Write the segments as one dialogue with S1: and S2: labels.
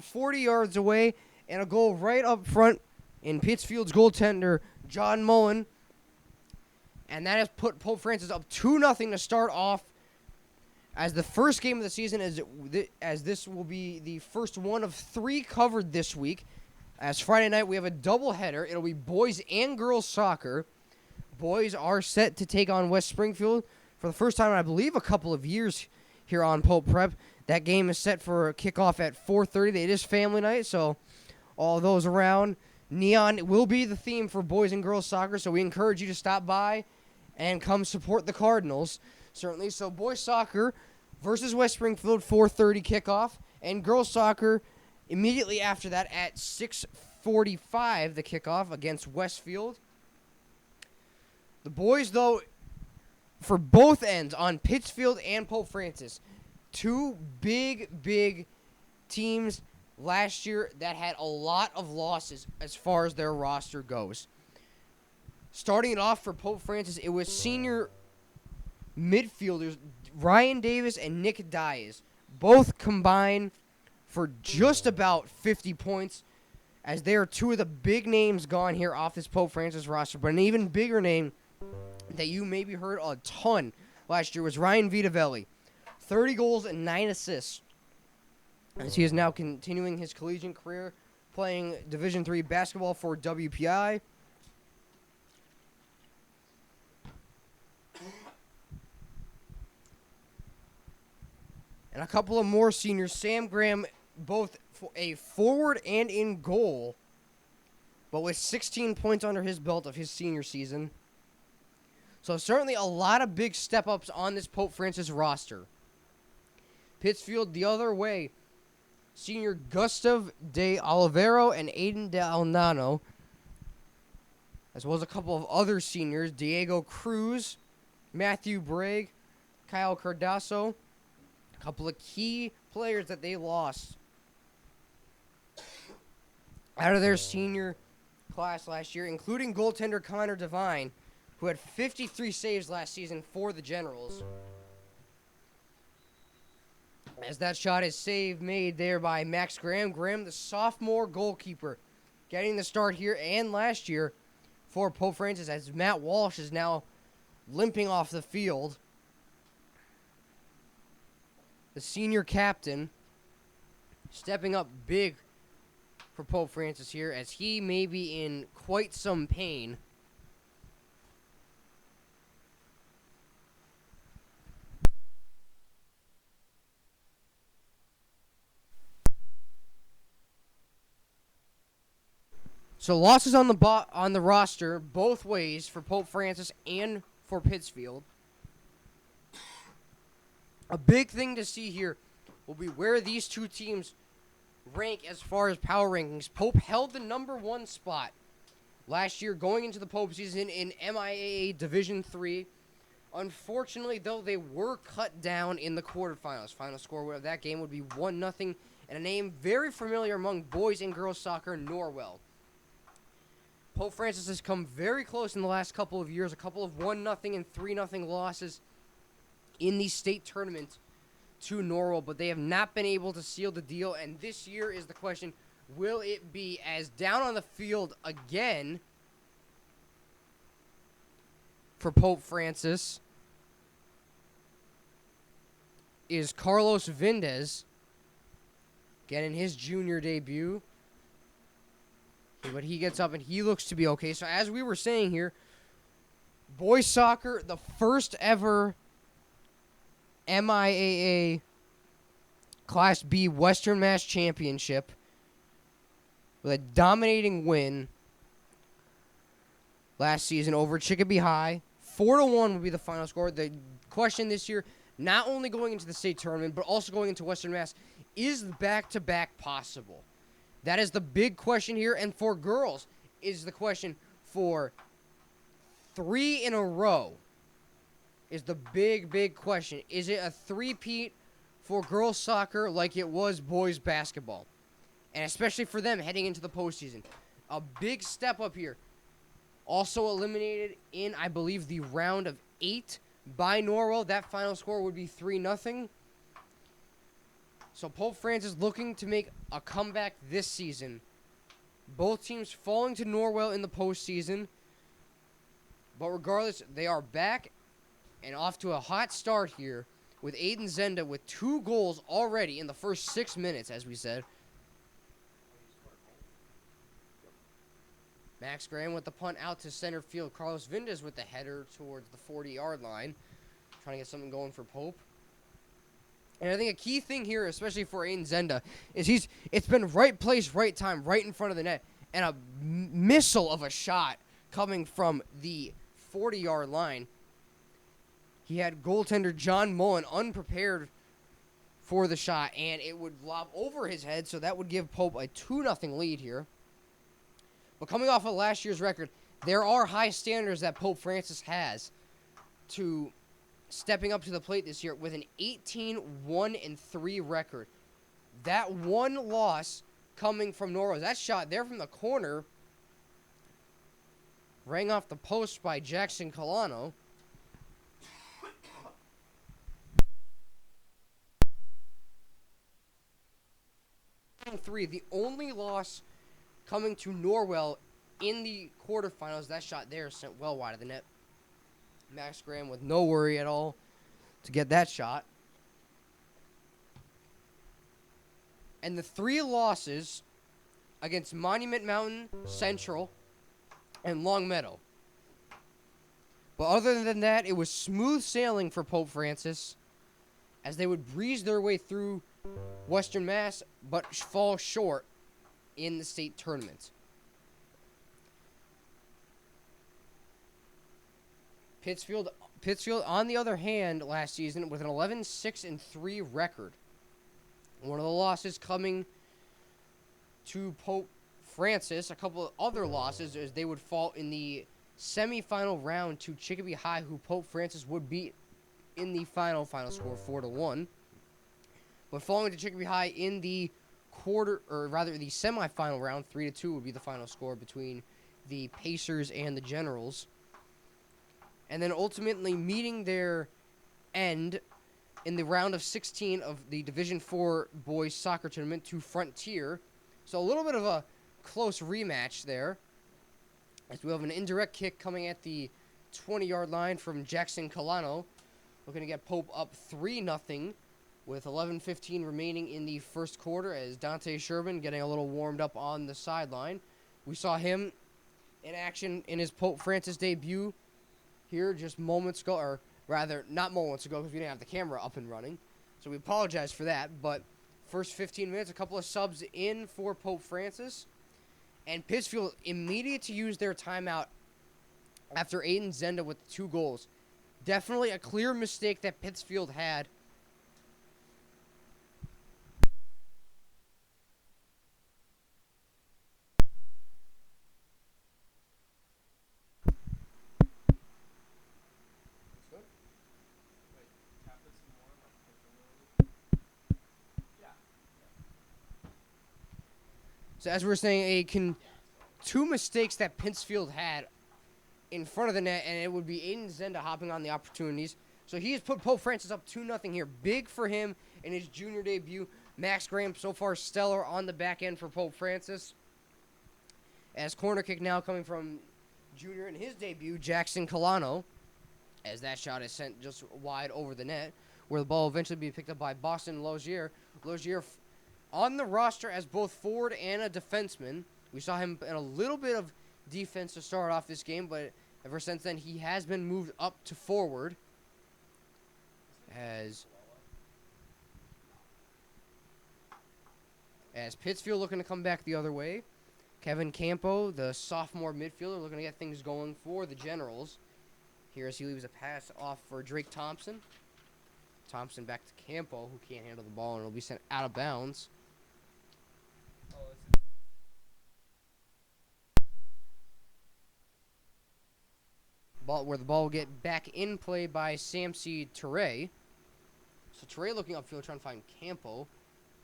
S1: 40 yards away, and a goal right up front in Pittsfield's goaltender, John Mullen. And that has put Pope Francis up 2-0 to start off as the first game of the season, as this will be the first one of 3 covered this week. As Friday night, we have a doubleheader. It'll be boys and girls soccer. Boys are set to take on West Springfield for the first time in, I believe, a couple of years here on Pope Prep. That game is set for a kickoff at 4:30. It is family night, so all those around. Neon will be the theme for boys and girls soccer, so we encourage you to stop by and come support the Cardinals, certainly. So boys soccer versus West Springfield, 4:30 kickoff, and girls soccer immediately after that at 6:45, the kickoff against Westfield. The boys, though, for both ends, on Pittsfield and Pope Francis, 2 big teams last year that had a lot of losses as far as their roster goes. Starting it off for Pope Francis, it was senior midfielders Ryan Davis and Nick Dias, both combined for just about 50 points, as they are 2 of the big names gone here off this Pope Francis roster. But an even bigger name that you maybe heard a ton last year was Ryan Vitavelli. 30 goals and 9 assists, as he is now continuing his collegiate career playing Division III basketball for WPI. And a couple of more seniors, Sam Graham, both a forward and in goal, but with 16 points under his belt of his senior season. So certainly a lot of big step-ups on this Pope Francis roster. Pittsfield the other way, senior Gustav de Olivero and Aiden de Alnano, as well as a couple of other seniors, Diego Cruz, Matthew Bragg, Kyle Cardasso. A couple of key players that they lost out of their senior class last year, including goaltender Connor Devine, who had 53 saves last season for the Generals. As that shot is saved, made there by Max Graham. Graham, the sophomore goalkeeper, getting the start here and last year for Pope Francis, as Matt Walsh is now limping off the field. The senior captain stepping up big for Pope Francis here, as he may be in quite some pain. So losses on the roster both ways for Pope Francis and for Pittsfield. A big thing to see here will be where these two teams rank as far as power rankings. Pope held the number 1 spot last year going into the Pope season in MIAA Division III. Unfortunately, though, they were cut down in the quarterfinals. Final score of that game would be 1-0, and a name very familiar among boys and girls soccer, Norwell. Pope Francis has come very close in the last couple of years, a couple of 1-0 and 3-0 losses in the state tournament to Norwell, but they have not been able to seal the deal. And this year is the question, will it be as down on the field again for Pope Francis is Carlos Vindez, getting his junior debut. But he gets up and he looks to be okay. So as we were saying here, boys soccer, the first ever MIAA Class B Western Mass Championship with a dominating win last season over Chicopee High. 4-1 would be the final score. The question this year, not only going into the state tournament, but also going into Western Mass, is back-to-back possible? That is the big question here. And for girls, is the question for 3 in a row is the big question. Is it a three-peat for girls soccer like it was boys basketball? And especially for them heading into the postseason. A big step up here. Also eliminated in, I believe, the round of 8 by Norwell. That final score would be 3-0. So Pope Francis looking to make a comeback this season. Both teams falling to Norwell in the postseason. But regardless, they are back and off to a hot start here with Aiden Zenda with 2 goals already in the first 6 minutes, as we said. Max Graham with the punt out to center field. Carlos Vindes with the header towards the 40-yard line. Trying to get something going for Pope. And I think a key thing here, especially for Aiden Zenda, is it's been right place, right time, right in front of the net. And a missile of a shot coming from the 40-yard line. He had goaltender John Mullen unprepared for the shot, and it would lob over his head, so that would give Pope a 2-0 lead here. But coming off of last year's record, there are high standards that Pope Francis has to stepping up to the plate this year with an 18-1-3 record. That one loss coming from Norwell, that shot there from the corner rang off the post by Jackson Colano. The only loss coming to Norwell in the quarterfinals, that shot there sent well wide of the net. Max Graham with no worry at all to get that shot. And the 3 losses against Monument Mountain, Central, and Longmeadow. But other than that, it was smooth sailing for Pope Francis as they would breeze their way through Western Mass, but fall short in the state tournament. Pittsfield, on the other hand, last season with an 11-6-3 record. One of the losses coming to Pope Francis, a couple of other losses, as they would fall in the semifinal round to Chicopee High, who Pope Francis would beat in the final score 4-1. But falling to Chicopee High in the the semifinal round, 3-2 would be the final score between the Pacers and the Generals. And then ultimately meeting their end in the round of 16 of the Division IV boys soccer tournament to Frontier. So a little bit of a close rematch there, as we have an indirect kick coming at the 20-yard line from Jackson Colano, looking to get Pope up 3-0 with 11:15 remaining in the first quarter, as Dante Sherman getting a little warmed up on the sideline. We saw him in action in his Pope Francis debut here just moments ago, or rather not moments ago because we didn't have the camera up and running, so we apologize for that. But first 15 minutes, a couple of subs in for Pope Francis, and Pittsfield immediate to use their timeout after Aiden Zenda with 2 goals. Definitely a clear mistake that Pittsfield had. So as we were saying, 2 mistakes that Pittsfield had in front of the net, and it would be Aiden Zenda hopping on the opportunities. So he has put Pope Francis up 2-0 here. Big for him in his junior debut. Max Graham so far stellar on the back end for Pope Francis. As corner kick now coming from junior in his debut, Jackson Colano, as that shot is sent just wide over the net, where the ball eventually be picked up by Boston Logier. Logier on the roster as both forward and a defenseman. We saw him in a little bit of defense to start off this game, but ever since then he has been moved up to forward. As Pittsfield looking to come back the other way. Kevin Campo, the sophomore midfielder, looking to get things going for the Generals. Here as he leaves a pass off for Drake Thompson. Thompson back to Campo, who can't handle the ball, and it'll be sent out of bounds. Where the ball will get back in play by Samsi Ture. So Ture looking upfield, trying to find Campo.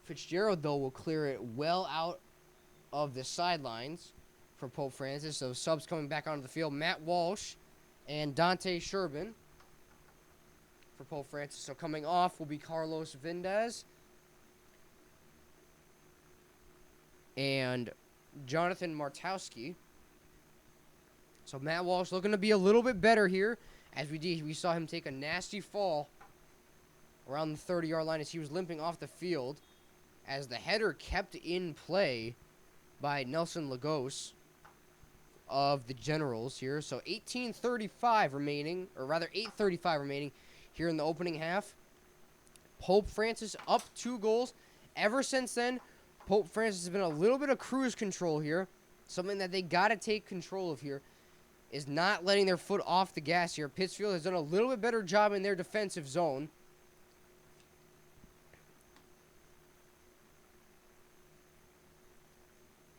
S1: Fitzgerald, though, will clear it well out of the sidelines for Pope Francis. So subs coming back onto the field. Matt Walsh and Dante Sherman for Pope Francis. So coming off will be Carlos Vindes. and Jonathan Martowski. So Matt Walsh looking to be a little bit better here. As we saw him take a nasty fall around the 30-yard line as he was limping off the field, as the header kept in play by Nelson Lagos of the Generals here. So 8:35 remaining here in the opening half. Pope Francis up 2 goals. Ever since then, Pope Francis has been a little bit of cruise control here. Something that they got to take control of here is not letting their foot off the gas here. Pittsfield has done a little bit better job in their defensive zone.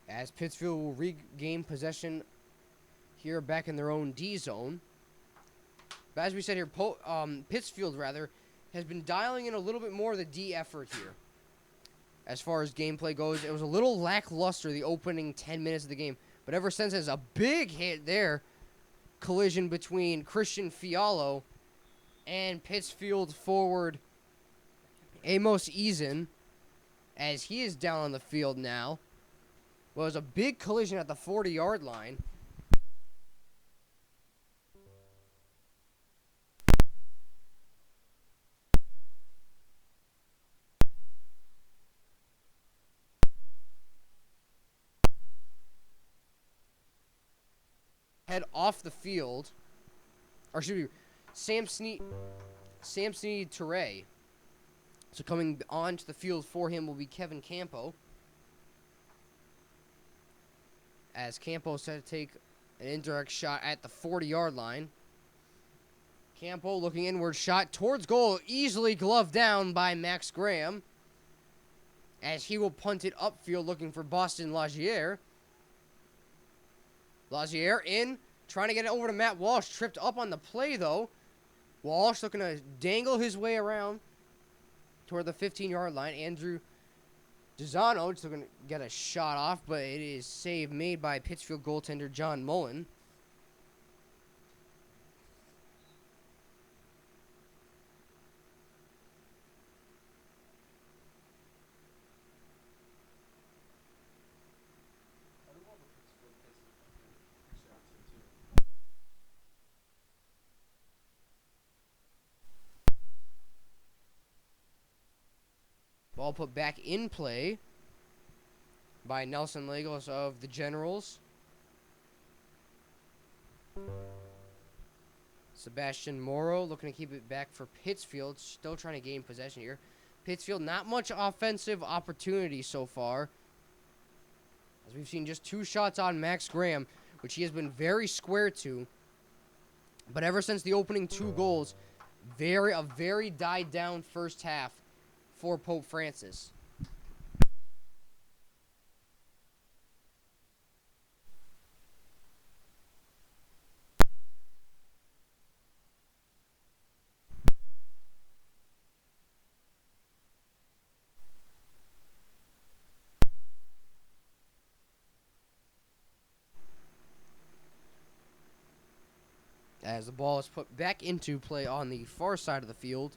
S1: As Pittsfield will regain possession here back in their own D zone. But as we said here, Pittsfield has been dialing in a little bit more of the D effort here. As far as gameplay goes, it was a little lackluster the opening 10 minutes of the game. But ever since, there's a big hit there. Collision between Christian Fialo and Pittsfield forward Amos Eason, as he is down on the field now. Well, it was a big collision at the 40-yard line. Head off the field, or should be Samsoni Toure. So coming onto the field for him will be Kevin Campo. As Campo set to take an indirect shot at the 40-yard line. Campo looking inward, shot towards goal, easily gloved down by Max Graham. As he will punt it upfield looking for Boston Lagier. Lagier in, trying to get it over to Matt Walsh. Tripped up on the play, though. Walsh looking to dangle his way around toward the 15-yard line. Andrew Dizano just looking to get a shot off, but it is save made by Pittsfield goaltender John Mullen. Ball put back in play by Nelson Lagos of the Generals. Sebastian Morrow looking to keep it back for Pittsfield. Still trying to gain possession here. Pittsfield, not much offensive opportunity so far, as we've seen just 2 shots on Max Graham, which he has been very square to. But ever since the opening 2 goals, a very died down first half for Pope Francis. As the ball is put back into play on the far side of the field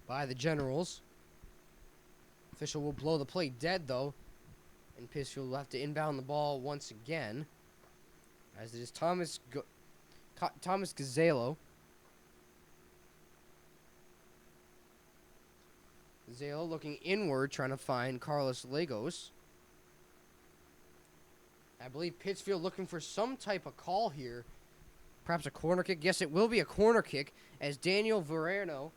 S1: by the Generals. Official will blow the play dead, though, and Pittsfield will have to inbound the ball once again, as it is Thomas Gazzalo. Gazzalo looking inward, trying to find Carlos Lagos. I believe Pittsfield looking for some type of call here. Perhaps a corner kick. Yes, it will be a corner kick, as Daniel Verano.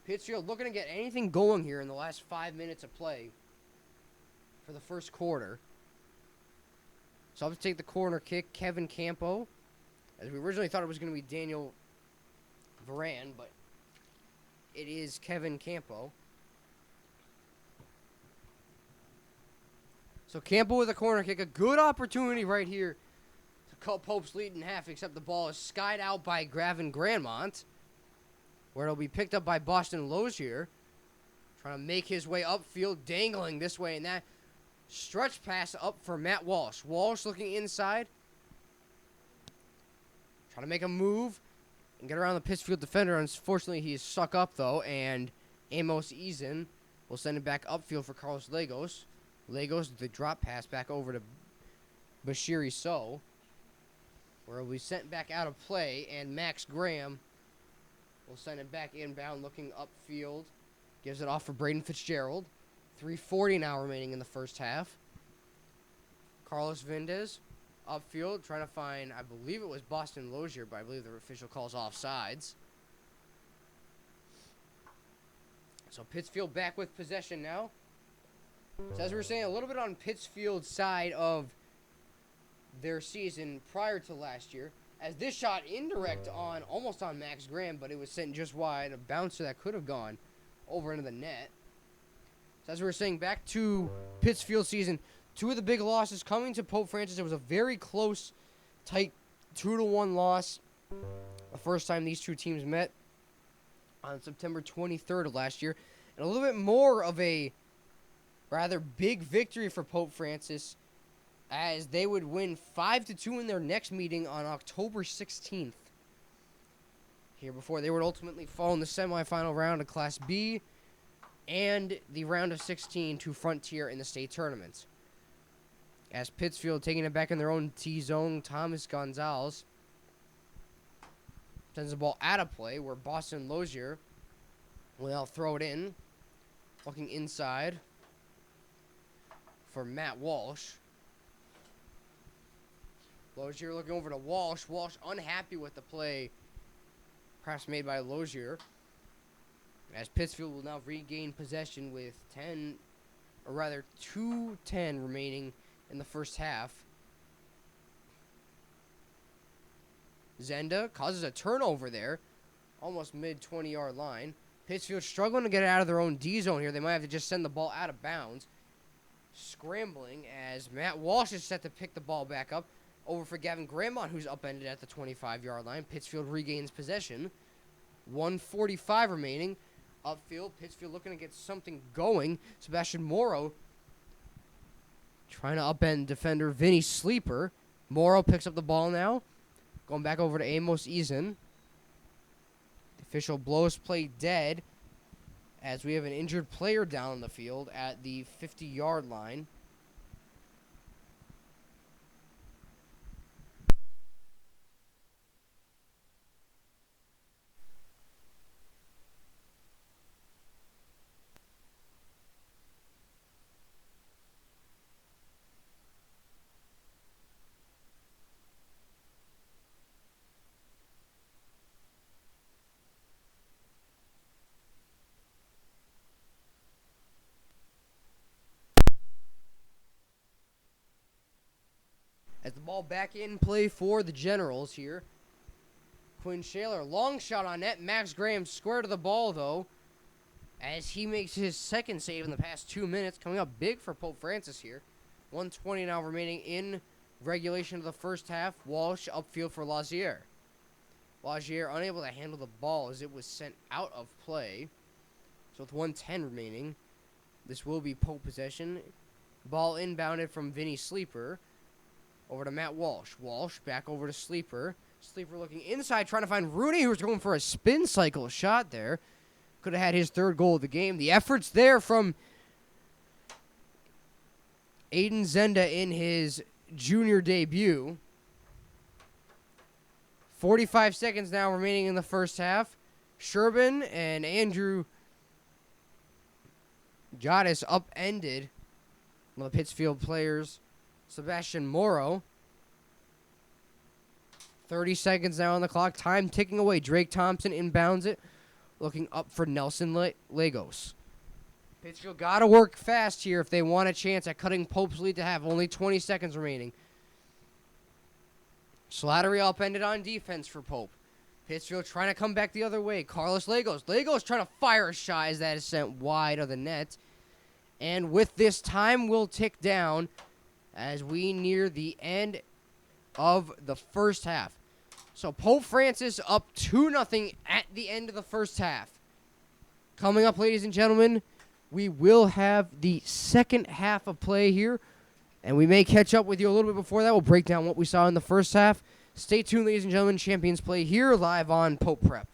S1: Pittsfield looking to get anything going here in the last 5 minutes of play for the first quarter. So I'll take the corner kick, Kevin Campo, as we originally thought it was going to be Daniel Varan, but it is Kevin Campo. So Campo with a corner kick, a good opportunity right here to cut Pope's lead in half, except the ball is skied out by Gavin Grandmont, where it'll be picked up by Boston Lozier, trying to make his way upfield, dangling this way and that. Stretch pass up for Matt Walsh. Walsh looking inside, trying to make a move and get around the Pittsfield defender. Unfortunately, he is stuck up, though, and Amos Eason will send it back upfield for Carlos Lagos. Lagos, the drop pass back over to Bashiri So, where it will be sent back out of play, and Max Graham will send it back inbound, looking upfield. Gives it off for Braden Fitzgerald. 3:40 now remaining in the first half. Carlos Vindez, upfield, trying to find, I believe it was Boston Lozier, but I believe the official calls offsides. So Pittsfield back with possession now. So as we were saying, a little bit on Pittsfield's side of their season prior to last year, as this shot indirect on, almost on Max Graham, but it was sent just wide, a bouncer that could have gone over into the net. So as we were saying, back to Pittsfield's season, two of the big losses coming to Pope Francis. It was a very close, tight 2-1 loss the first time these two teams met on September 23rd of last year. And a little bit more of a rather big victory for Pope Francis, as they would win 5-2 in their next meeting on October 16th. Here before they would ultimately fall in the semifinal round of Class B and the round of 16 to Frontier in the state tournament. As Pittsfield taking it back in their own T-zone, Thomas Gonzalez sends the ball out of play, where Boston Lozier will now throw it in. Looking inside for Matt Walsh. Lozier looking over to Walsh. Walsh unhappy with the play perhaps made by Lozier, as Pittsfield will now regain possession with 2:10 remaining in the first half. Zenda causes a turnover there, almost mid-20-yard line. Pittsfield struggling to get it out of their own D-zone here. They might have to just send the ball out of bounds. Scrambling as Matt Walsh is set to pick the ball back up. Over for Gavin Grandmont, who's upended at the 25-yard line. Pittsfield regains possession. 1:45 remaining. Upfield, Pittsfield looking to get something going. Sebastian Morrow trying to upend defender Vinny Sleeper. Morrow picks up the ball now. Going back over to Amos Eason. The official blows play dead, as we have an injured player down on the field at the 50-yard line. As the ball back in play for the Generals here. Quinn Shaler, long shot on net. Max Graham square to the ball, though, as he makes his second save in the past 2 minutes. Coming up big for Pope Francis here. 1:20 now remaining in regulation of the first half. Walsh upfield for Lazier. Lazier unable to handle the ball as it was sent out of play. So with 1:10 remaining, this will be Pope possession. Ball inbounded from Vinny Sleeper. Over to Matt Walsh. Walsh back over to Sleeper. Sleeper looking inside, trying to find Rooney, who was going for a spin cycle shot there. Could have had his third goal of the game. The efforts there from Aiden Zenda in his junior debut. 45 seconds now remaining in the first half. Sherbin and Andrew Jadis upended one of the Pittsfield players, Sebastian Morrow. 30 seconds now on the clock. Time ticking away. Drake Thompson inbounds it. Looking up for Nelson Lagos. Pittsfield got to work fast here if they want a chance at cutting Pope's lead to have. Only 20 seconds remaining. Slattery upended on defense for Pope. Pittsfield trying to come back the other way. Carlos Lagos. Lagos trying to fire a shot as that is sent wide of the net. And with this, time will tick down as we near the end of the first half. So Pope Francis up 2-0 at the end of the first half. Coming up, ladies and gentlemen, we will have the second half of play here, and we may catch up with you a little bit before that. We'll break down what we saw in the first half. Stay tuned, ladies and gentlemen. Champions Play here live on Pope Prep.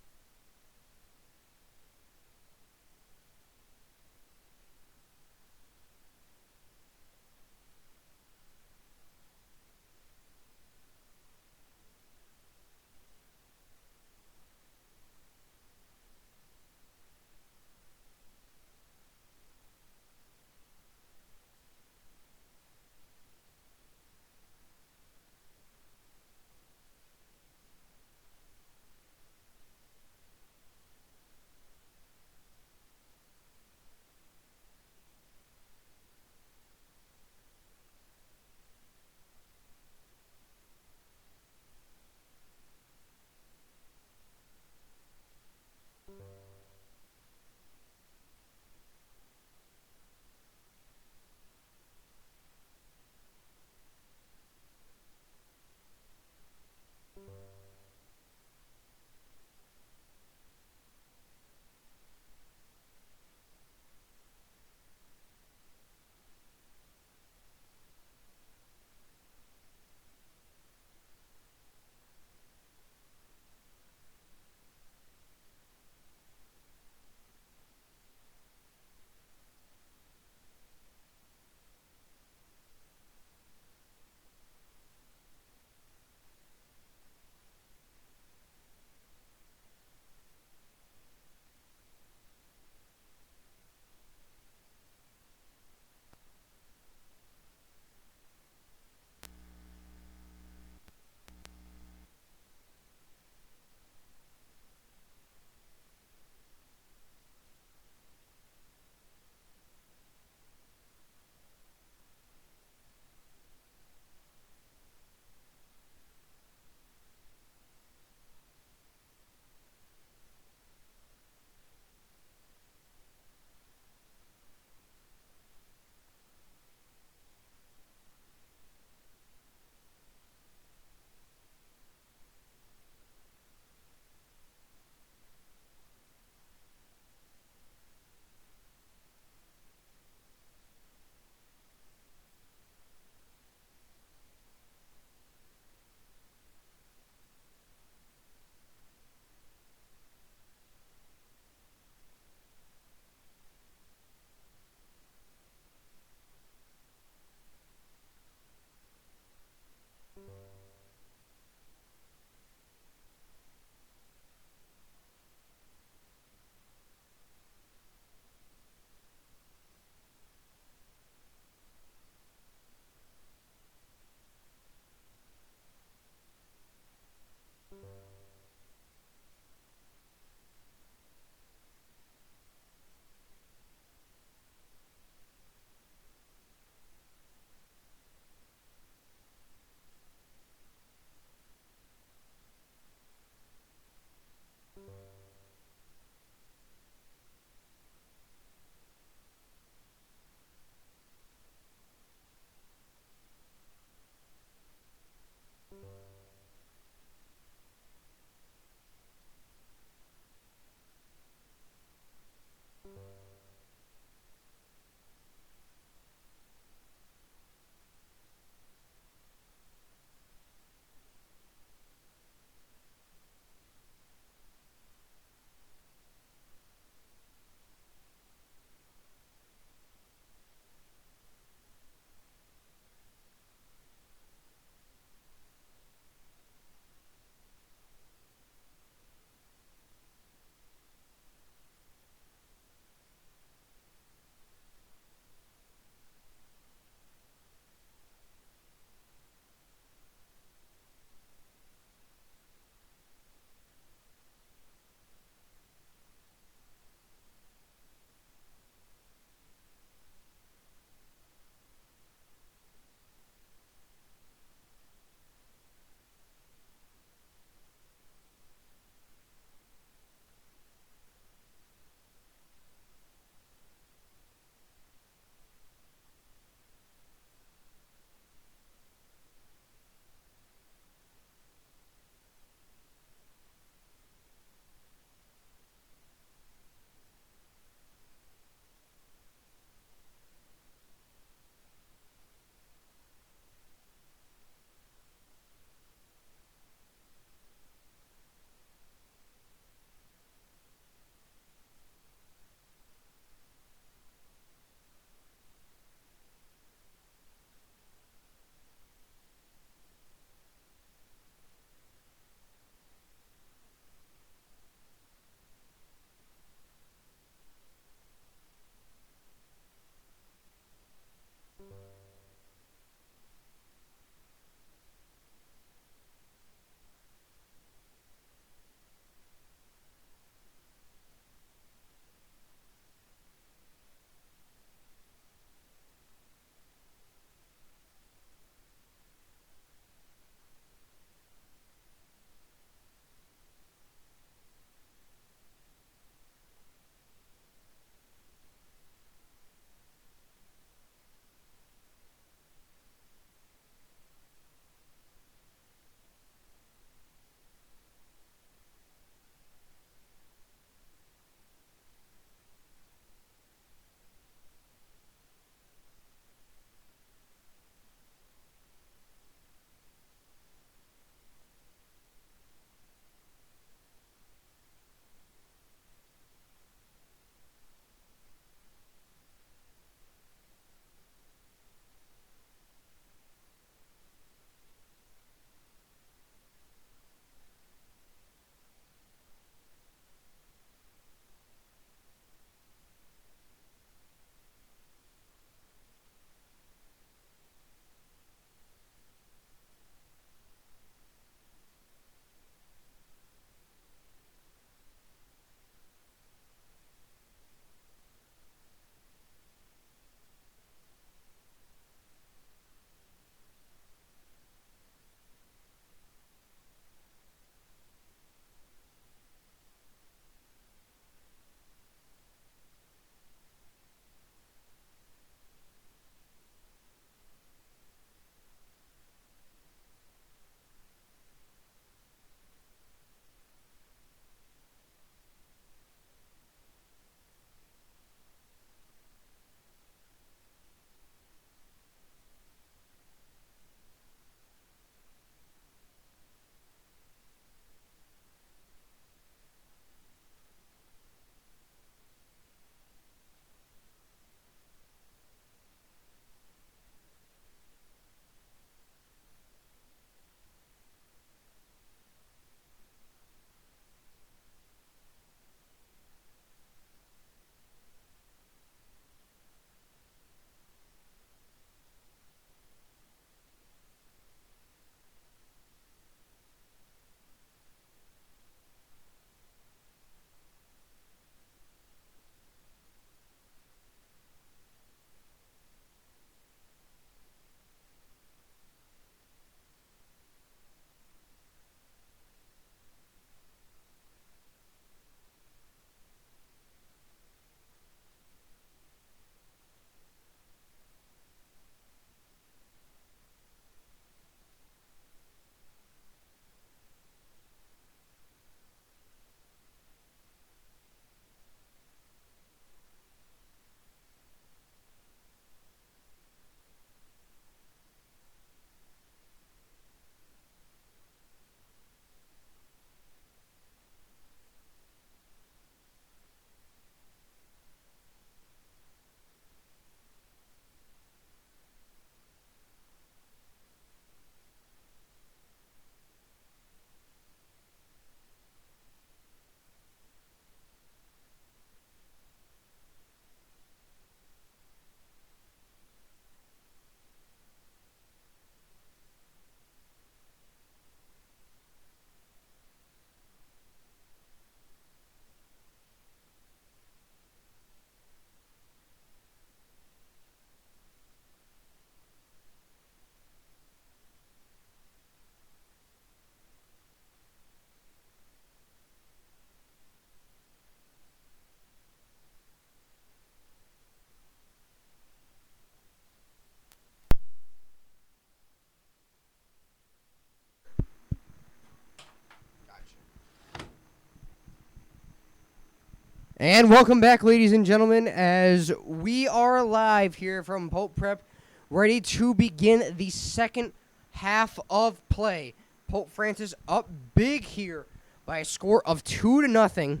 S1: And welcome back, ladies and gentlemen, as we are live here from Pope Prep, ready to begin the second half of play. Pope Francis up big here by a score of 2-0.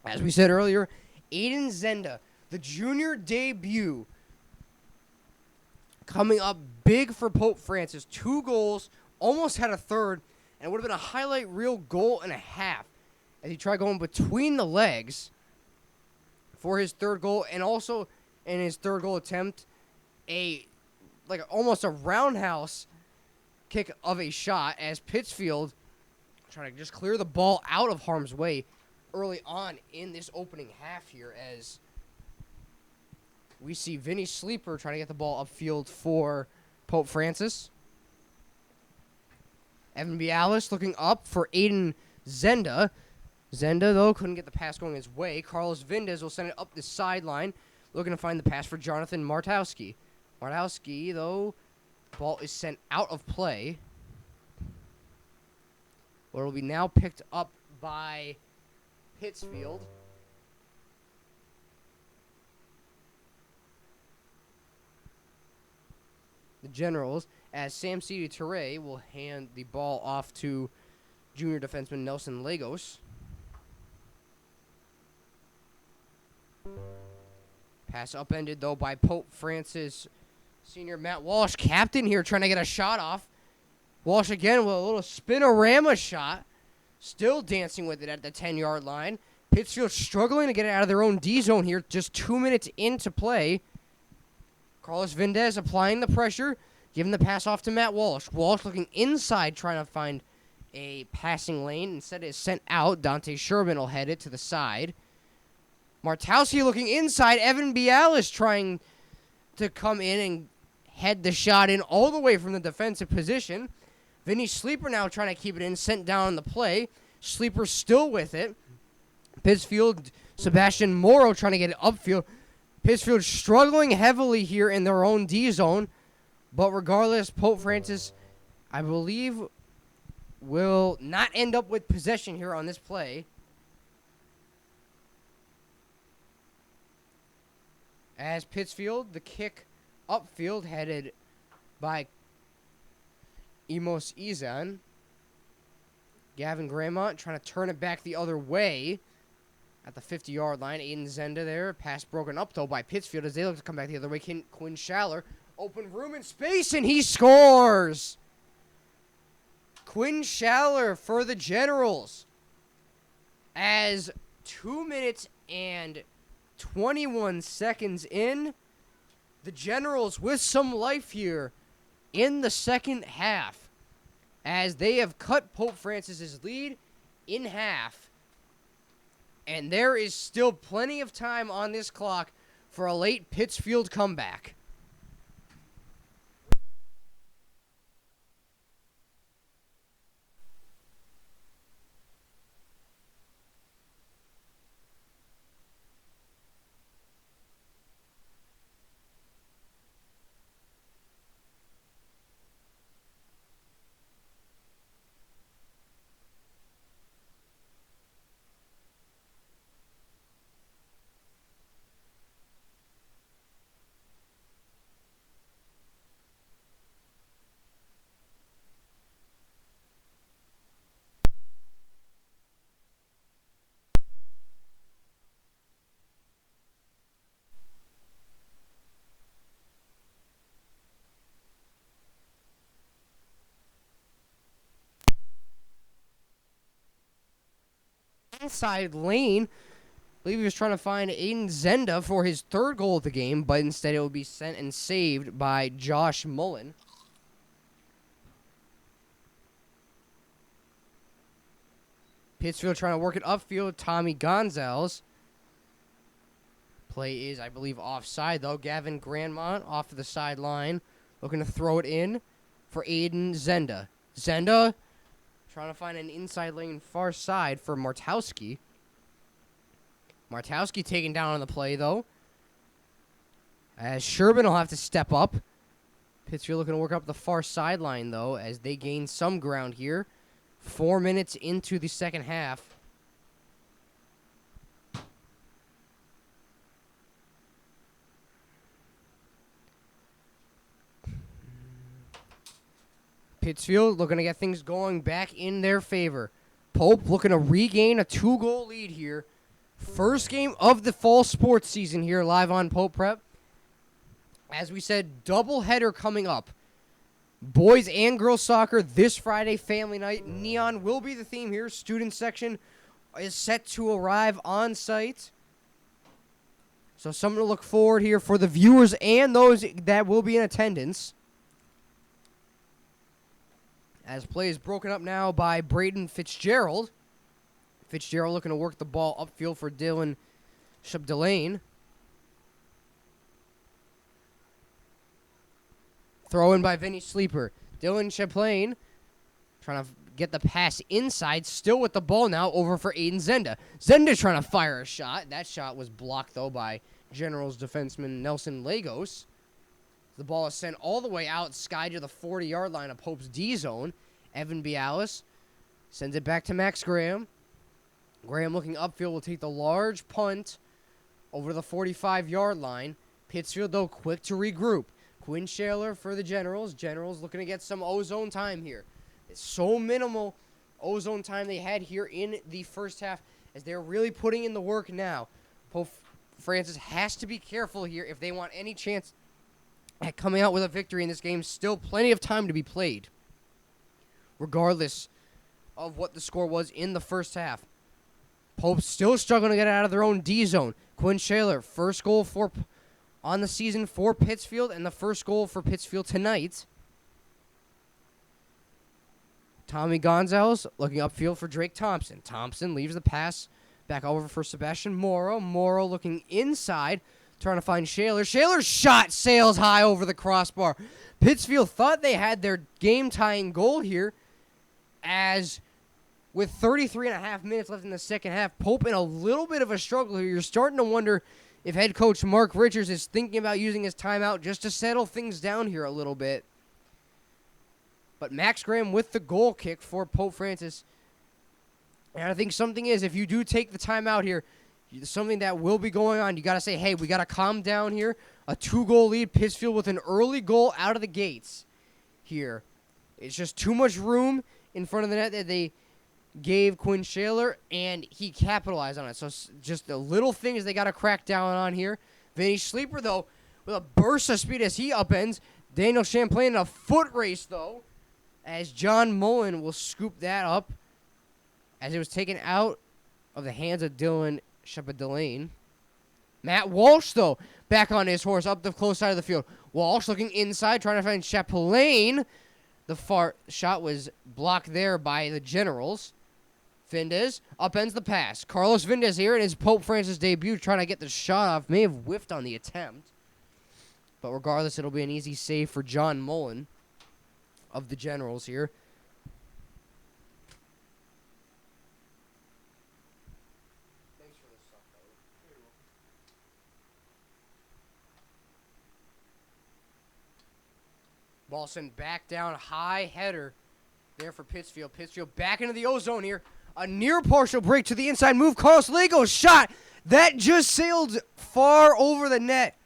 S1: As we said earlier, Aiden Zenda, the junior debut, coming up big for Pope Francis. 2 goals, almost had a third, and it would have been a highlight reel goal and a half as he tried going between the legs for his third goal, and also in his third goal attempt, almost a roundhouse kick of a shot as Pittsfield trying to just clear the ball out of harm's way early on in this opening half here, as we see Vinny Sleeper trying to get the ball upfield for Pope Francis. Evan Bialis looking up for Aiden Zenda. Zenda, though, couldn't get the pass going his way. Carlos Vindez will send it up the sideline, looking to find the pass for Jonathan Martowski. Martowski, though, ball is sent out of play. But it will be now picked up by Pittsfield. The Generals, as Sam Toure will hand the ball off to junior defenseman Nelson Lagos. Pass upended, though, by Pope Francis senior Matt Walsh. Captain here trying to get a shot off. Walsh again with a little spinorama shot. Still dancing with it at the 10-yard line. Pittsfield struggling to get it out of their own D zone here just 2 minutes into play. Carlos Vindez applying the pressure, giving the pass off to Matt Walsh. Walsh looking inside, trying to find a passing lane. Instead, it's sent out. Dante Sherman will head it to the side. Martowski looking inside. Evan Bialis trying to come in and head the shot in all the way from the defensive position. Vinny Sleeper now trying to keep it in, sent down on the play. Sleeper still with it. Pittsfield, Sebastian Morrow trying to get it upfield. Pittsfield struggling heavily here in their own D zone. But regardless, Pope Francis, I believe, will not end up with possession here on this play. As Pittsfield, the kick upfield headed by Emos Izan. Gavin Grandmont trying to turn it back the other way at the 50-yard line. Aiden Zenda there. Pass broken up, though, by Pittsfield as they look to come back the other way. Quinn Schaller. Open room and space, and he scores! Quinn Schaller for the Generals. As 2 minutes and 21 seconds in, the Generals with some life here in the second half, as they have cut Pope Francis's lead in half. And there is still plenty of time on this clock for a late Pittsfield comeback. Inside lane. I believe he was trying to find Aiden Zenda for his third goal of the game, but instead it will be sent and saved by Josh Mullen. Pittsfield trying to work it upfield. Tommy Gonzalez. Play is, I believe, offside, though. Gavin Grandmont off to the sideline, looking to throw it in for Aiden Zenda. Zenda trying to find an inside lane far side for Martowski. Martowski taken down on the play, though, as Sherman will have to step up. Pittsfield looking to work up the far sideline, though, as they gain some ground here. 4 minutes into the second half. Pittsfield looking to get things going back in their favor. Pope looking to regain a 2-goal lead here. First game of the fall sports season here live on Pope Prep. As we said, doubleheader coming up. Boys and girls soccer this Friday, family night. Neon will be the theme here. Student section is set to arrive on site. So something to look forward here for the viewers and those that will be in attendance. As play is broken up now by Braden Fitzgerald. Fitzgerald looking to work the ball upfield for Dylan Shabdelane. Throw in by Vinny Sleeper. Dylan Chaplain trying to get the pass inside. Still with the ball now over for Aiden Zenda. Zenda trying to fire a shot. That shot was blocked, though, by Generals defenseman Nelson Lagos. The ball is sent all the way out, sky to the 40-yard line of Pope's D zone. Evan Bialis sends it back to Max Graham. Graham looking upfield will take the large punt over the 45-yard line. Pittsfield, though, quick to regroup. Quinn Shaler for the Generals. Generals looking to get some ozone time here. It's so minimal ozone time they had here in the first half as they're really putting in the work now. Pope Francis has to be careful here if they want any chance at coming out with a victory in this game. Still plenty of time to be played, regardless of what the score was in the first half. Pope's still struggling to get out of their own D zone. Quinn Shaler, first goal on the season for Pittsfield, and the first goal for Pittsfield tonight. Tommy Gonzalez looking upfield for Drake Thompson. Thompson leaves the pass back over for Sebastian Morrow. Morrow looking inside, trying to find Shaler. Shaler's shot sails high over the crossbar. Pittsfield thought they had their game-tying goal here, as with 33 and a half minutes left in the second half, Pope in a little bit of a struggle here. You're starting to wonder if head coach Mark Richards is thinking about using his timeout just to settle things down here a little bit. But Max Graham with the goal kick for Pope Francis. And I think something is, if you do take the timeout here, something that will be going on, you got to say, hey, we got to calm down here. A 2-goal lead, Pittsfield with an early goal out of the gates here. It's just too much room in front of the net that they gave Quinn Shaler, and he capitalized on it. So just the little things they got to crack down on here. Vinny Sleeper, though, with a burst of speed as he upends. Daniel Champlain in a foot race, though, as John Mullen will scoop that up as it was taken out of the hands of Dylan Shabdelane. Matt Walsh, though, back on his horse up the close side of the field. Walsh looking inside, trying to find Chaplain. The far shot was blocked there by the Generals. Vindez upends the pass. Carlos Vindez here in his Pope Francis debut, trying to get the shot off. May have whiffed on the attempt. But regardless, it'll be an easy save for John Mullen of the Generals here. Thanks for this stuff, ball sent back down, high header there for Pittsfield. Pittsfield back into the ozone here. A near partial break to the inside move. Carlos Legos shot. That just sailed far over the net.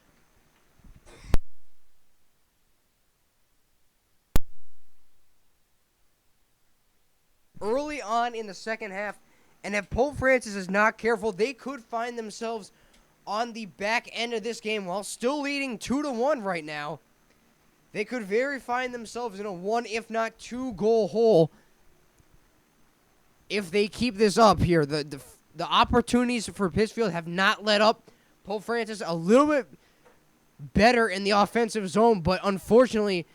S1: Early on in the second half, and if Pope Francis is not careful, they could find themselves on the back end of this game while still leading 2-1 right now. They could very find themselves in a 1, if not 2-goal hole if they keep this up here. The opportunities for Pittsfield have not let up. Pope Francis a little bit better in the offensive zone, but unfortunately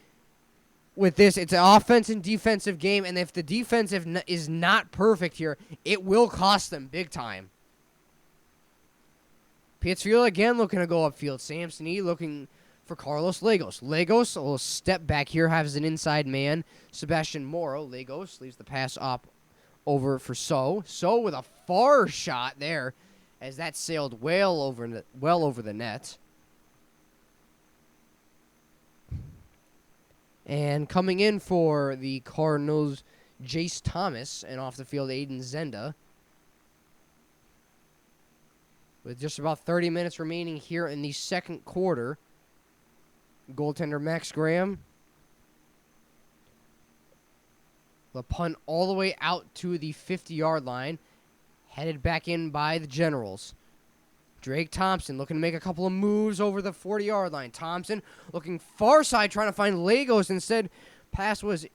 S1: with this, it's an offense and defensive game, and if the defensive is not perfect here, it will cost them big time. Pittsfield again looking to go upfield. Samson E looking for Carlos Lagos. Lagos, a little step back here, has an inside man. Sebastian Morrow. Lagos leaves the pass up over for So. So with a far shot there, as that sailed well over the net. And coming in for the Cardinals, Jace Thomas, and off the field, Aiden Zenda. With just about 30 minutes remaining here in the second quarter, goaltender Max Graham The punt all the way out to the 50-yard line. Headed back in by the Generals. Drake Thompson looking to make a couple of moves over the 40-yard line. Thompson looking far side, trying to find Lagos. Instead, pass was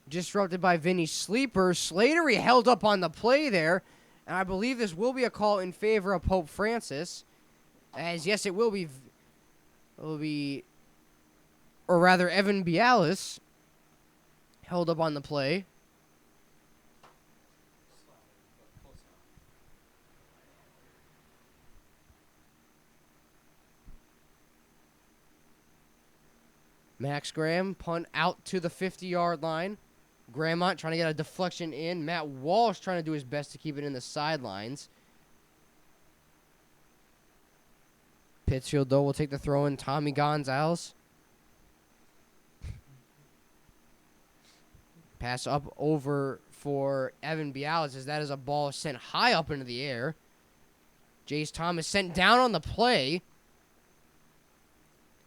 S1: disrupted by Vinny Sleeper. Slattery held up on the play there. And I believe this will be a call in favor of Pope Francis. As, yes, it will be. Or rather, Evan Bialis held up on the play. Max Graham, punt out to the 50-yard line. Grandmont trying to get a deflection in. Matt Walsh trying to do his best to keep it in the sidelines. Pittsfield, though, will take the throw in. Tommy Gonzalez. Pass up over for Evan Bialis as that is a ball sent high up into the air. Jace Thomas sent down on the play.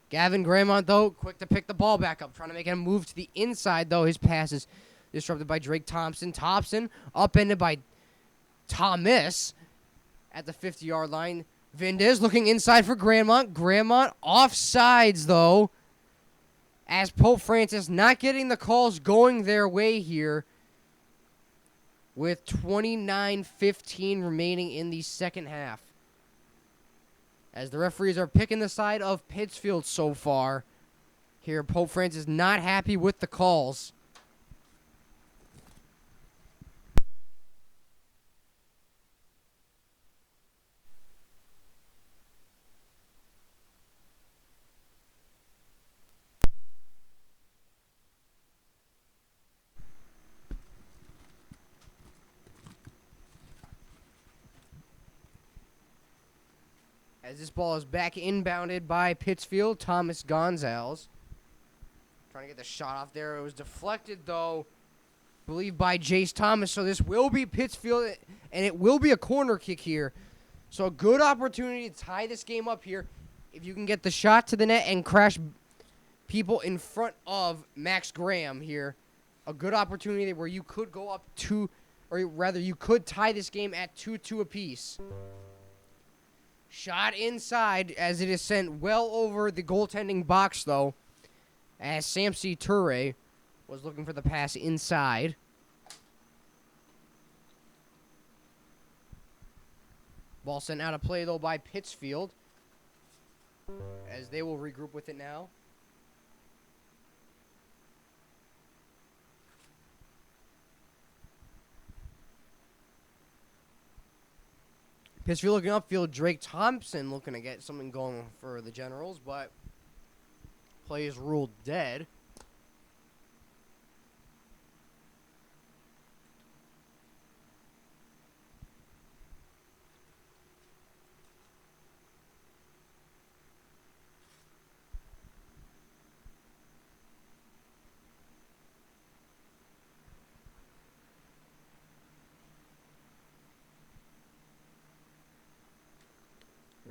S1: Gavin Grandmont, though, quick to pick the ball back up. Trying to make a move to the inside, though. His pass is disrupted by Drake Thompson. Thompson upended by Thomas at the 50-yard line. Vindez looking inside for Grandmont. Grandmont offsides, though, as Pope Francis not getting the calls going their way here with 29:15 remaining in the second half. As the referees are picking the side of Pittsfield so far. Here, Pope Francis not happy with the calls. As this ball is back inbounded by Pittsfield, Thomas Gonzalez. Trying to get the shot off there. It was deflected, though, I believe, by Jace Thomas. So this will be Pittsfield, and it will be a corner kick here. So a good opportunity to tie this game up here. If you can get the shot to the net and crash people in front of Max Graham here. A good opportunity where you could go up or rather you could tie this game at 2-2 apiece. Shot inside as it is sent well over the goaltending box, though, as Samsi Toure was looking for the pass inside. Ball sent out of play, though, by Pittsfield, as they will regroup with it now. Pittsfield looking upfield. Drake Thompson looking to get something going for the Generals, but play is ruled dead.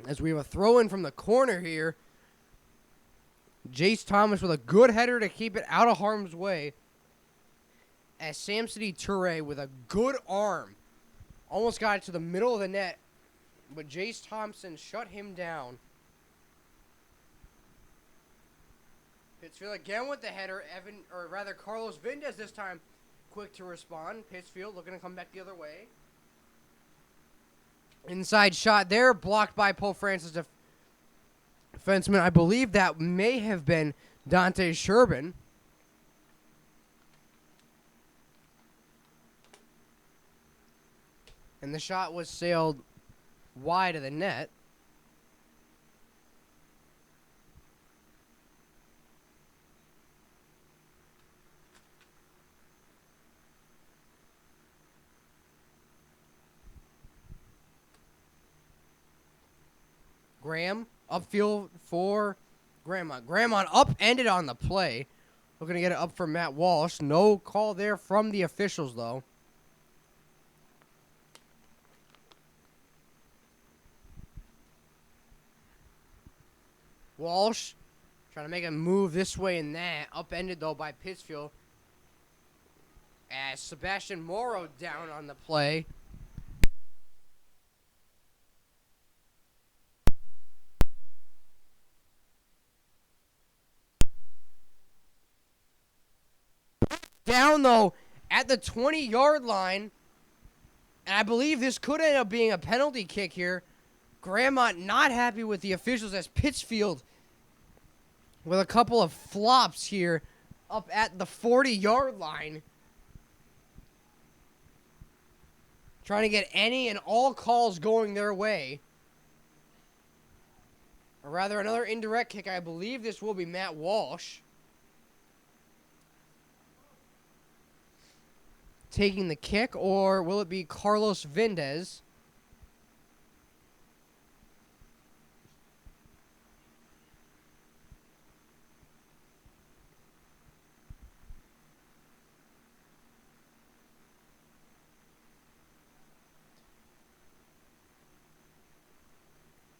S1: As we have a throw-in from the corner here. Jace Thomas with a good header to keep it out of harm's way. As Samson Toure with a good arm almost got it to the middle of the net, but Jace Thompson shut him down. Pittsfield again with the header. Carlos Vindez this time quick to respond. Pittsfield looking to come back the other way. Inside shot there, blocked by Pope Francis defenseman. I believe that may have been Dante Sherbin. And the shot was sailed wide of the net. Graham, upfield for Grandmont. Grandmont upended on the play. Looking to get it up for Matt Walsh. No call there from the officials, though. Walsh trying to make a move this way and that. Upended, though, by Pittsfield. as Sebastian Morrow down on the play. Down, though, at the 20-yard line. And I believe this could end up being a penalty kick here. Grandmont not happy with the officials as Pittsfield with a couple of flops here up at the 40-yard line. Trying to get any and all calls going their way. Or rather, another indirect kick. I believe this will be Matt Walsh taking the kick, or will it be Carlos Vindez?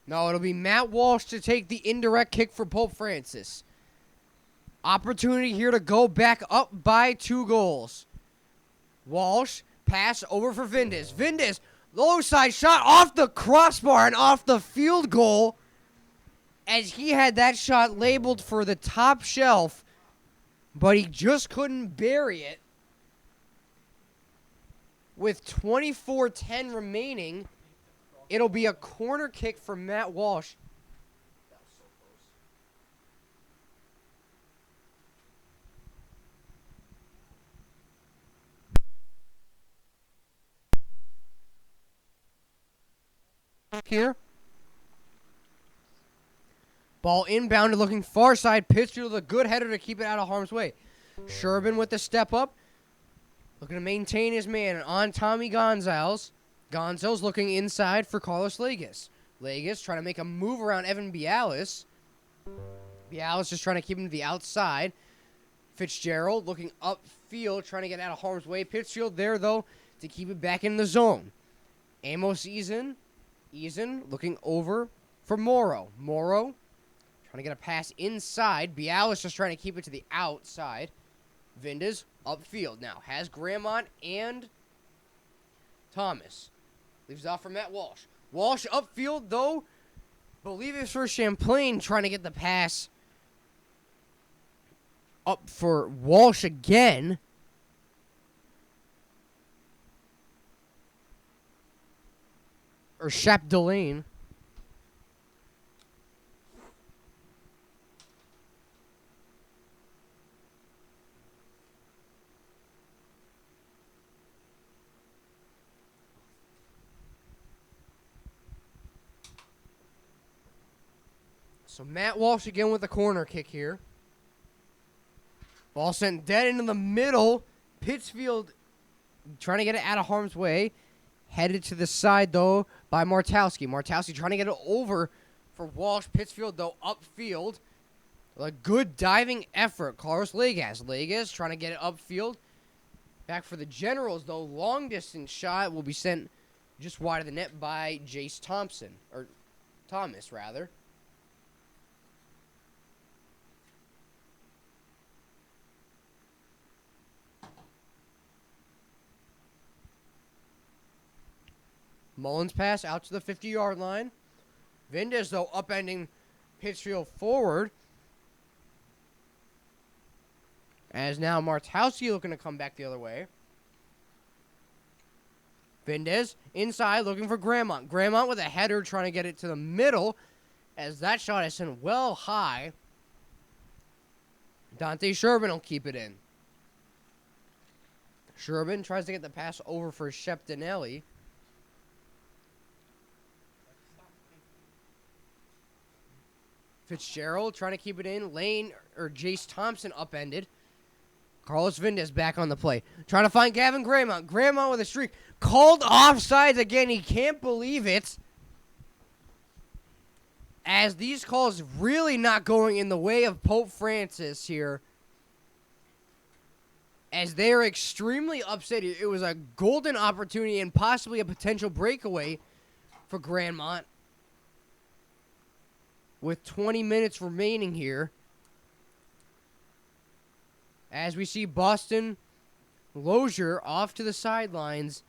S1: No, it'll be Matt Walsh to take the indirect kick for Pope Francis. Opportunity here to go back up by 2 goals. Walsh, pass over for Vindez. Vindez, low side shot off the crossbar and off the field goal, as he had that shot labeled for the top shelf, but he just couldn't bury it. With 24:10 remaining, it'll be a corner kick for Matt Walsh. That was so close. Here. Ball inbounded, looking far side. Pittsfield with a good header to keep it out of harm's way. Sherbin with the step up. Looking to maintain his man on Tommy Gonzalez. Gonzalez looking inside for Carlos Legas. Legas trying to make a move around Evan Bialis. Bialis just trying to keep him to the outside. Fitzgerald looking upfield, trying to get out of harm's way. Pittsfield there, though, to keep it back in the zone. Amos Eason looking over for Morrow. Morrow trying to get a pass inside. Bialis just trying to keep it to the outside. Vindez upfield now. Has Grandmont and Thomas. Leaves it off for Matt Walsh. Walsh upfield, though. Believe it's for Champlain trying to get the pass up for Walsh again. Or Shap Delane. So Matt Walsh again with the corner kick here. Ball sent dead into the middle. Pittsfield trying to get it out of harm's way. Headed to the side, though, by Martowski. Martowski trying to get it over for Walsh. Pittsfield, though, upfield. A good diving effort. Carlos Legas. Legas trying to get it upfield. Back for the Generals, though. Long distance shot will be sent just wide of the net by Jace Thompson. Or Thomas, rather. Mullins pass out to the 50-yard line. Vindez, though, upending Pittsfield forward. As now Martowski looking to come back the other way. Vindez inside looking for Grandmont. Grandmont with a header trying to get it to the middle. As that shot is sent well high. Dante Sherbin will keep it in. Sherbin tries to get the pass over for Shep Dinelli. Fitzgerald trying to keep it in. Lane or Jace Thompson upended. Carlos Vindez back on the play. Trying to find Gavin Grandmont. Grandmont with a streak. Called offsides again. He can't believe it. As these calls really not going in the way of Pope Francis here. As they are extremely upset. It was a golden opportunity and possibly a potential breakaway for Grandmont. With 20 minutes remaining here. As we see Boston Lozier off to the sidelines,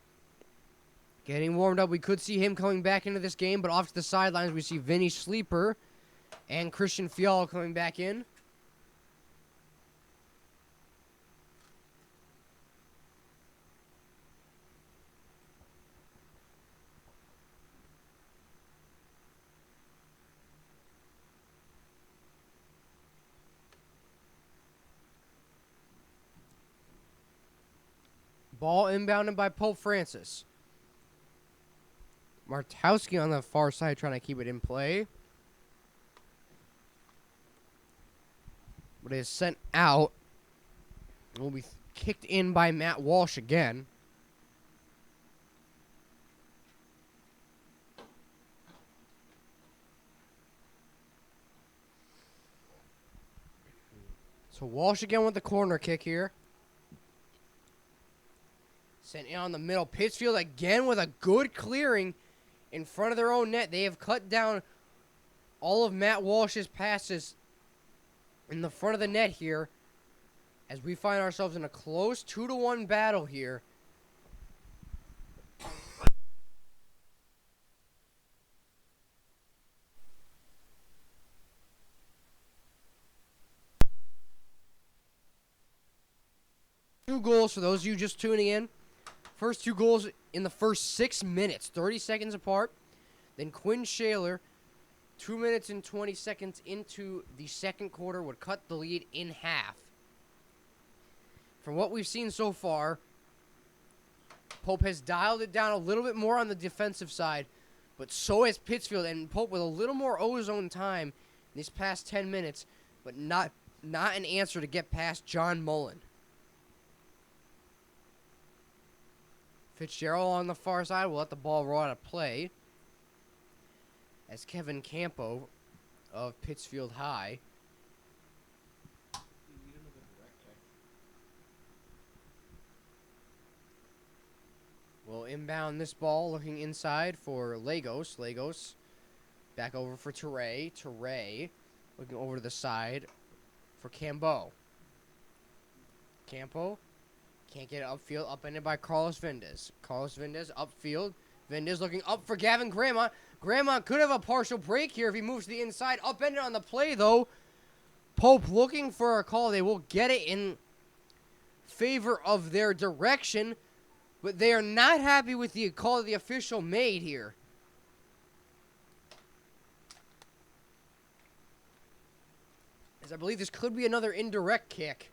S1: getting warmed up. We could see him coming back into this game, but off to the sidelines we see Vinny Sleeper and Christian Fiala coming back in. Ball inbounded by Pope Francis. Martowski on the far side trying to keep it in play. But it is sent out. It will be kicked in by Matt Walsh again. So Walsh again with the corner kick here. Sent in on the middle. Pittsfield again with a good clearing in front of their own net. They have cut down all of Matt Walsh's passes in the front of the net here as we find ourselves in a close 2-1 battle here. Two goals for those of you just tuning in. First two goals in the first 6 minutes, 30 seconds apart. Then Quinn Shaler, 2 minutes and 20 seconds into the second quarter, would cut the lead in half. From what we've seen so far, Pope has dialed it down a little bit more on the defensive side, but so has Pittsfield, and Pope with a little more ozone time in these past 10 minutes, but not an answer to get past John Mullen. Fitzgerald on the far side will let the ball roll out of play as Kevin Campo of Pittsfield High will inbound this ball, looking inside for Lagos. Lagos back over for Teray. Teray looking over to the side for Campo. Campo can't get it upfield, upended by Carlos Vindes. Carlos Vindes upfield. Vindes looking up for Gavin Grandmont. Grandmont could have a partial break here if he moves to the inside. Upended on the play, though. Pope looking for a call. They will get it in favor of their direction, but they are not happy with the call the official made here. As I believe this could be another indirect kick.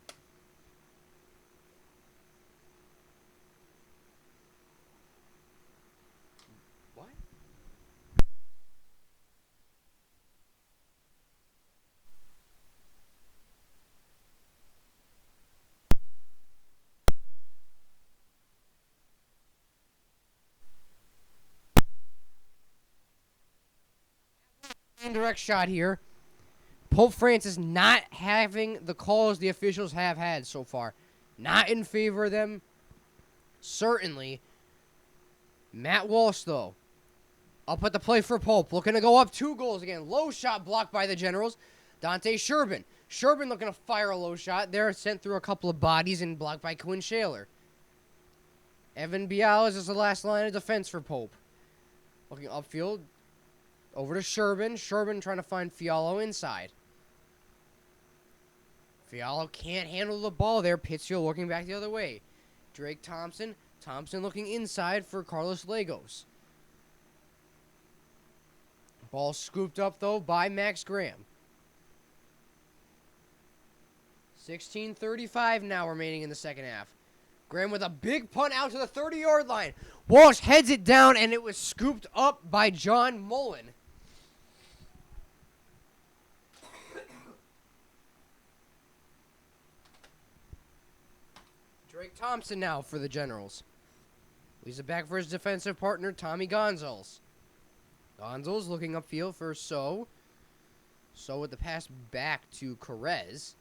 S1: Indirect shot here. Pope Francis not having the calls the officials have had so far. Not in favor of them. Certainly. Matt Walsh, though. Up at the play for Pope. Looking to go up 2 goals again. Low shot blocked by the Generals. Dante Sherbin. Sherbin looking to fire a low shot. They're sent through a couple of bodies and blocked by Quinn Shaler. Evan Bialas is the last line of defense for Pope. Looking upfield. Over to Sherbin. Sherbin trying to find Fialo inside. Fialo can't handle the ball there. Pittsfield working back the other way. Drake Thompson. Thompson looking inside for Carlos Lagos. Ball scooped up, though, by Max Graham. 16:35 now remaining in the second half. Graham with a big punt out to the 30-yard line. Walsh heads it down, and it was scooped up by John Mullen. Drake Thompson now for the Generals. He's back for his defensive partner, Tommy Gonzalez. Gonzalez looking upfield for So. So with the pass back to Carez.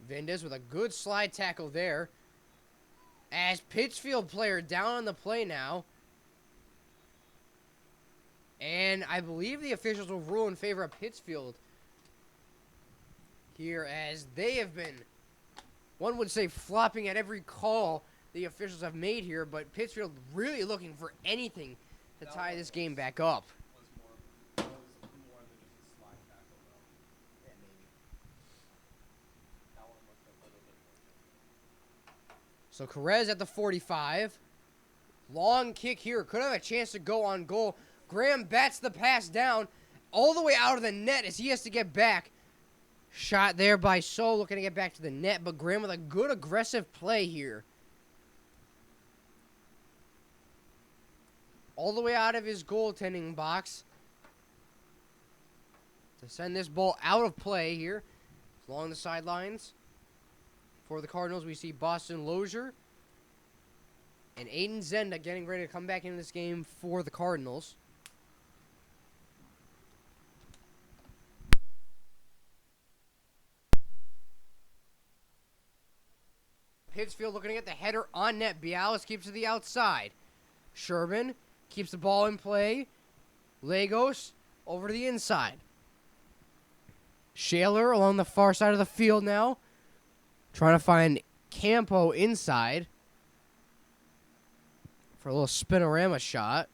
S1: Vindes with a good slide tackle there. As Pittsfield player down on the play now. And I believe the officials will rule in favor of Pittsfield here as they have been one would say flopping at every call the officials have made here, but Pittsfield really looking for anything to tie this game back up.
S2: Was more than just a slide tackle, though.
S1: Yeah, maybe.
S2: That one looked a little bit more.
S1: So Carez at the 45. Long kick here. Could have a chance to go on goal. Graham bats the pass down all the way out of the net as he has to get back. Shot there by So, looking to get back to the net, but Graham with a good aggressive play here. All the way out of his goaltending box to send this ball out of play here along the sidelines. For the Cardinals, we see Boston Lozier and Aiden Zenda getting ready to come back into this game for the Cardinals. Pittsfield looking to get the header on net. Bialis keeps to the outside. Sherman keeps the ball in play. Lagos over to the inside. Shaler along the far side of the field now. Trying to find Campo inside for a little spinorama shot.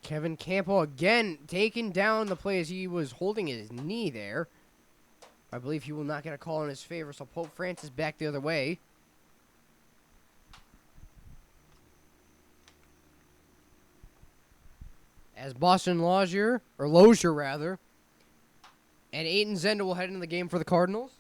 S1: Kevin Campo again taking down the play as he was holding his knee there. I believe he will not get a call in his favor, so Pope Francis back the other way. As Boston Lozier and Aiden Zenda will head into the game for the Cardinals.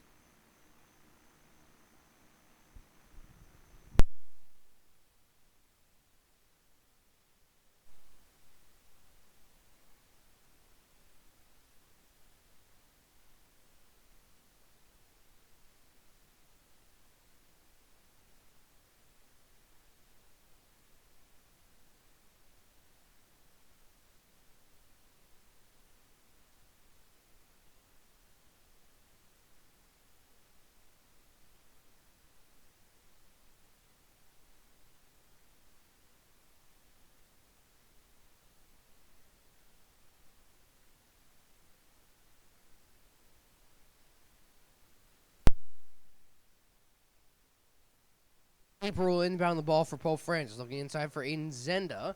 S1: April will inbound the ball for Pope Francis. Looking inside for Aiden Zenda.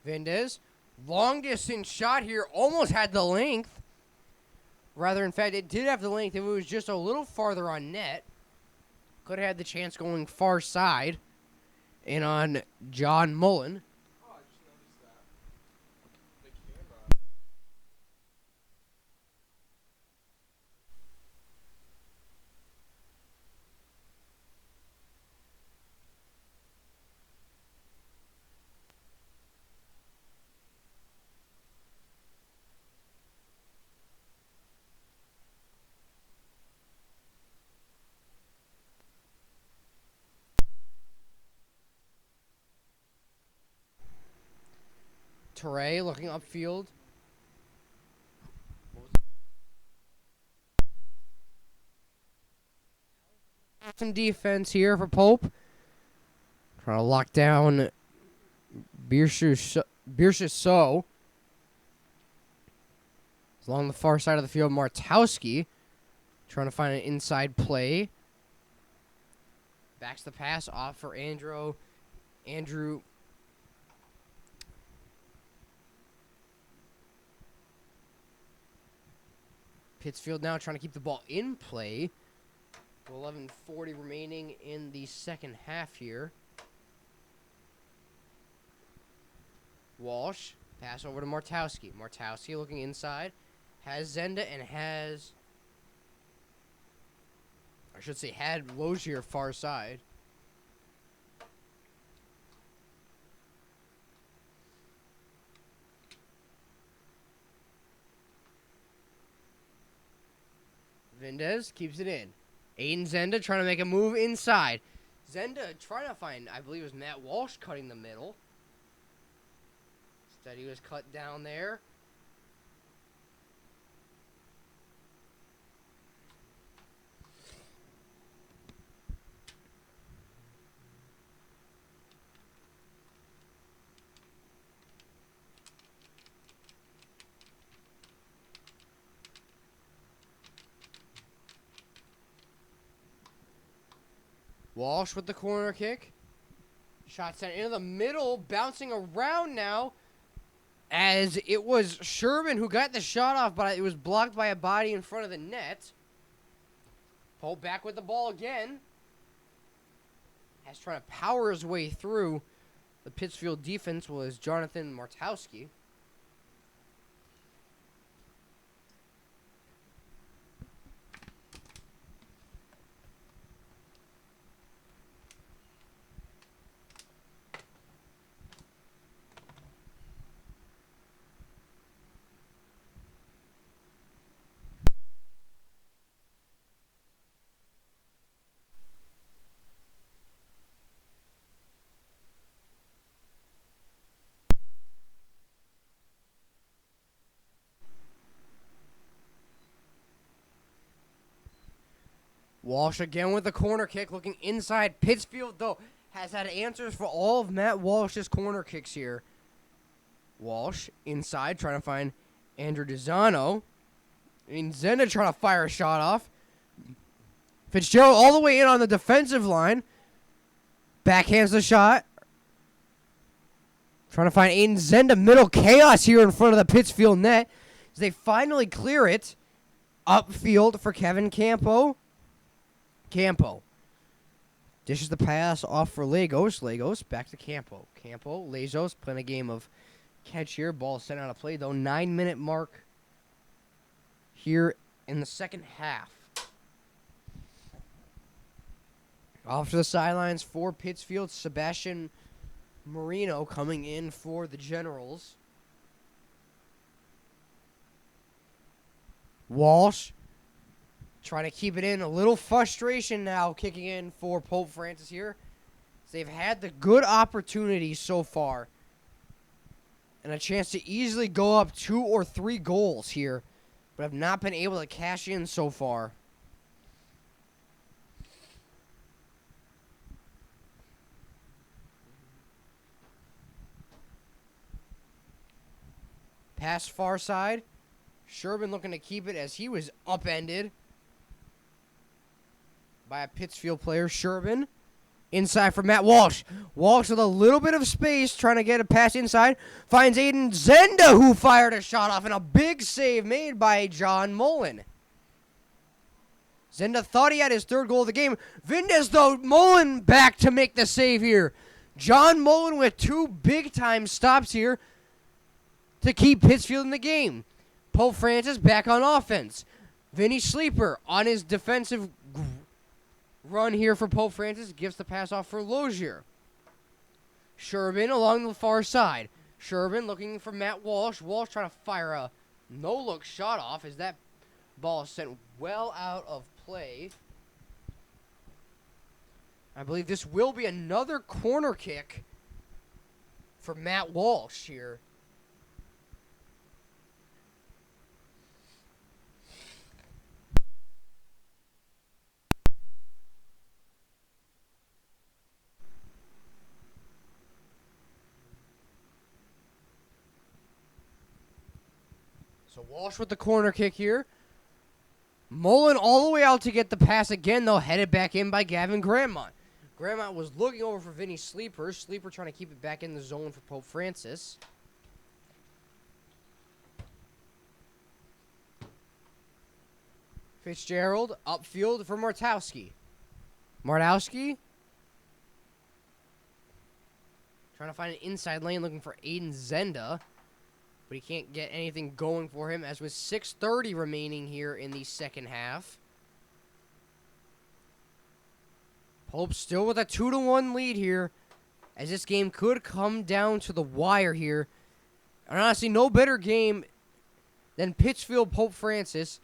S1: Vindez. Long distance shot here. Almost had the length. Rather, in fact, it did have the length. If it was just a little farther on net, could have had the chance going far side. And on John Mullen.
S2: Oh, I just noticed that. The camera.
S1: Teray looking upfield. Some defense here for Pope. Trying to lock down Biershus So. Along the far side of the field, Martowski trying to find an inside play. Backs the pass off for Andrew. Pittsfield now trying to keep the ball in play. 11:40 remaining in the second half here. Walsh, pass over to Martowski. Martowski looking inside. Has Zenda and had Lozier far side. Vindez keeps it in. Aiden Zenda trying to make a move inside. Zenda trying to find, I believe it was Matt Walsh cutting the middle. Instead he was cut down there. Walsh with the corner kick. Shot sent into the middle, bouncing around now. As it was Sherman who got the shot off, but it was blocked by a body in front of the net. Pope back with the ball again. Has trying to power his way through the Pittsfield defense was Jonathan Martowski. Walsh again with the corner kick, looking inside. Pittsfield, though, has had answers for all of Matt Walsh's corner kicks here. Walsh inside, trying to find Andrew DeZano. Zenda trying to fire a shot off. Fitzgerald all the way in on the defensive line. Backhands the shot. Trying to find Aiden Zenda. Middle chaos here in front of the Pittsfield net as they finally clear it upfield for Kevin Campo. Campo dishes the pass off for Lagos. Lagos back to Campo. Campo, Lagos playing a game of catch here. Ball sent out of play, though. 9-minute mark here in the second half. Off to the sidelines for Pittsfield. Sebastian Marino coming in for the Generals. Walsh trying to keep it in. A little frustration now kicking in for Pope Francis here. They've had the good opportunity so far. And a chance to easily go up 2 or 3 goals here. But have not been able to cash in so far. Pass far side. Sherman looking to keep it as he was upended by a Pittsfield player. Sherman inside for Matt Walsh. Walsh with a little bit of space trying to get a pass inside. Finds Aiden Zenda who fired a shot off and a big save made by John Mullen. Zenda thought he had his 3rd goal of the game. Vindes though, Mullen back to make the save here. John Mullen with 2 big time stops here to keep Pittsfield in the game. Pope Francis back on offense. Vinny Sleeper on his defensive run here for Pope Francis. Gives the pass off for Lozier. Sherman along the far side. Sherman looking for Matt Walsh. Walsh trying to fire a no-look shot off as that ball is sent well out of play. I believe this will be another corner kick for Matt Walsh here. So Walsh with the corner kick here. Mullen all the way out to get the pass again, though, headed back in by Gavin Grandmont. Grandmont was looking over for Vinny Sleeper. Sleeper trying to keep it back in the zone for Pope Francis. Fitzgerald upfield for Martowski. Martowski trying to find an inside lane, looking for Aiden Zenda. But he can't get anything going for him as with 6:30 remaining here in the second half. Pope still with a 2-1 lead here as this game could come down to the wire here. And honestly, no better game than Pittsfield Pope Francis